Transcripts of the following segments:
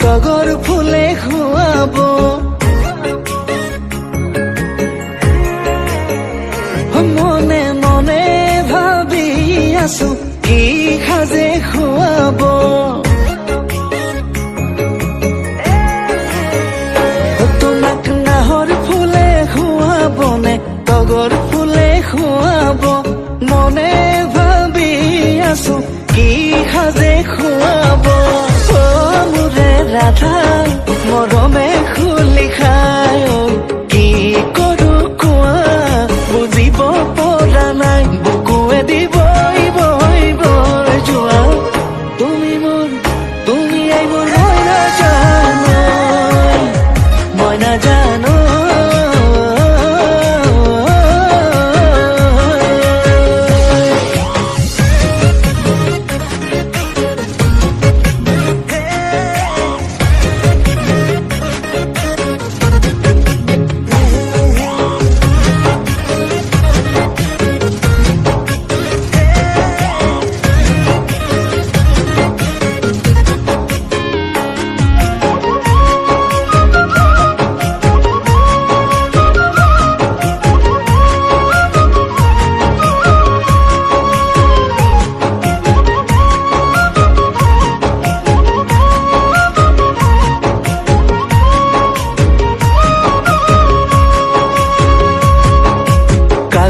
টগৰ ফুলে খুয়াব মনে মনে ভাবি আছো কি সাজে খুৱাব তোমাক নাহৰ ফুলে খুৱাব নে টগৰ ফুলে খুৱাব মনে ভাবি আছো কি সাজে খুৱাব রাধা মরমে খুলি খায় কি করু কোয়া বুঝিব পরা নাই বুকুয়ে দিব জোয়া তুমি এই মোর ময়না জানো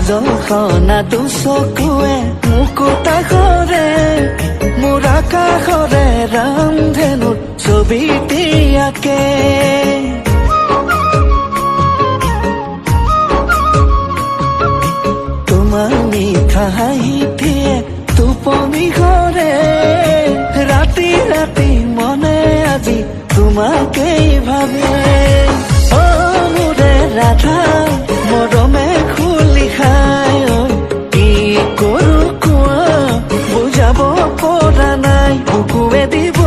জলখনা তো চকুৱে মুকুতা কৰে মোৰ আকাশৰে ৰামধেনুৰ ছবিটি আঁকে তোমাৰ মিঠা হাঁহিটিয়ে টোপনি কৰে ৰাতি ৰাতি মনে আজি তোমাকেই ভাবে অ মোৰে ৰাধা মৰমে খুলি খায় কি কৰো কোৱা বুজাব পৰা নাই বুকুৱে দিব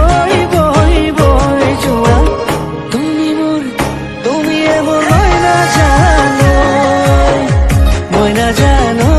যোৱা তুমি মোৰ মই নাজানো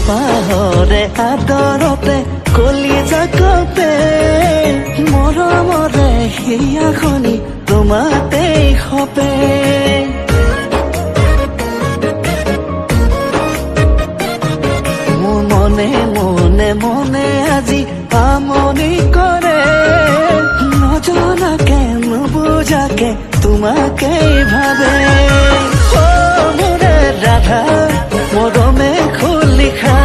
পাহৰে আদৰতে কলিজা কপে মৰমৰে হিয়াখনি তোমাতেই খপে মোৰ মনে মনে মনে আজি আমনি কৰে নজনাকে নুবুজাকে তোমাকেই ভাবে মোৰে ৰাধা মৰমে খুলি খা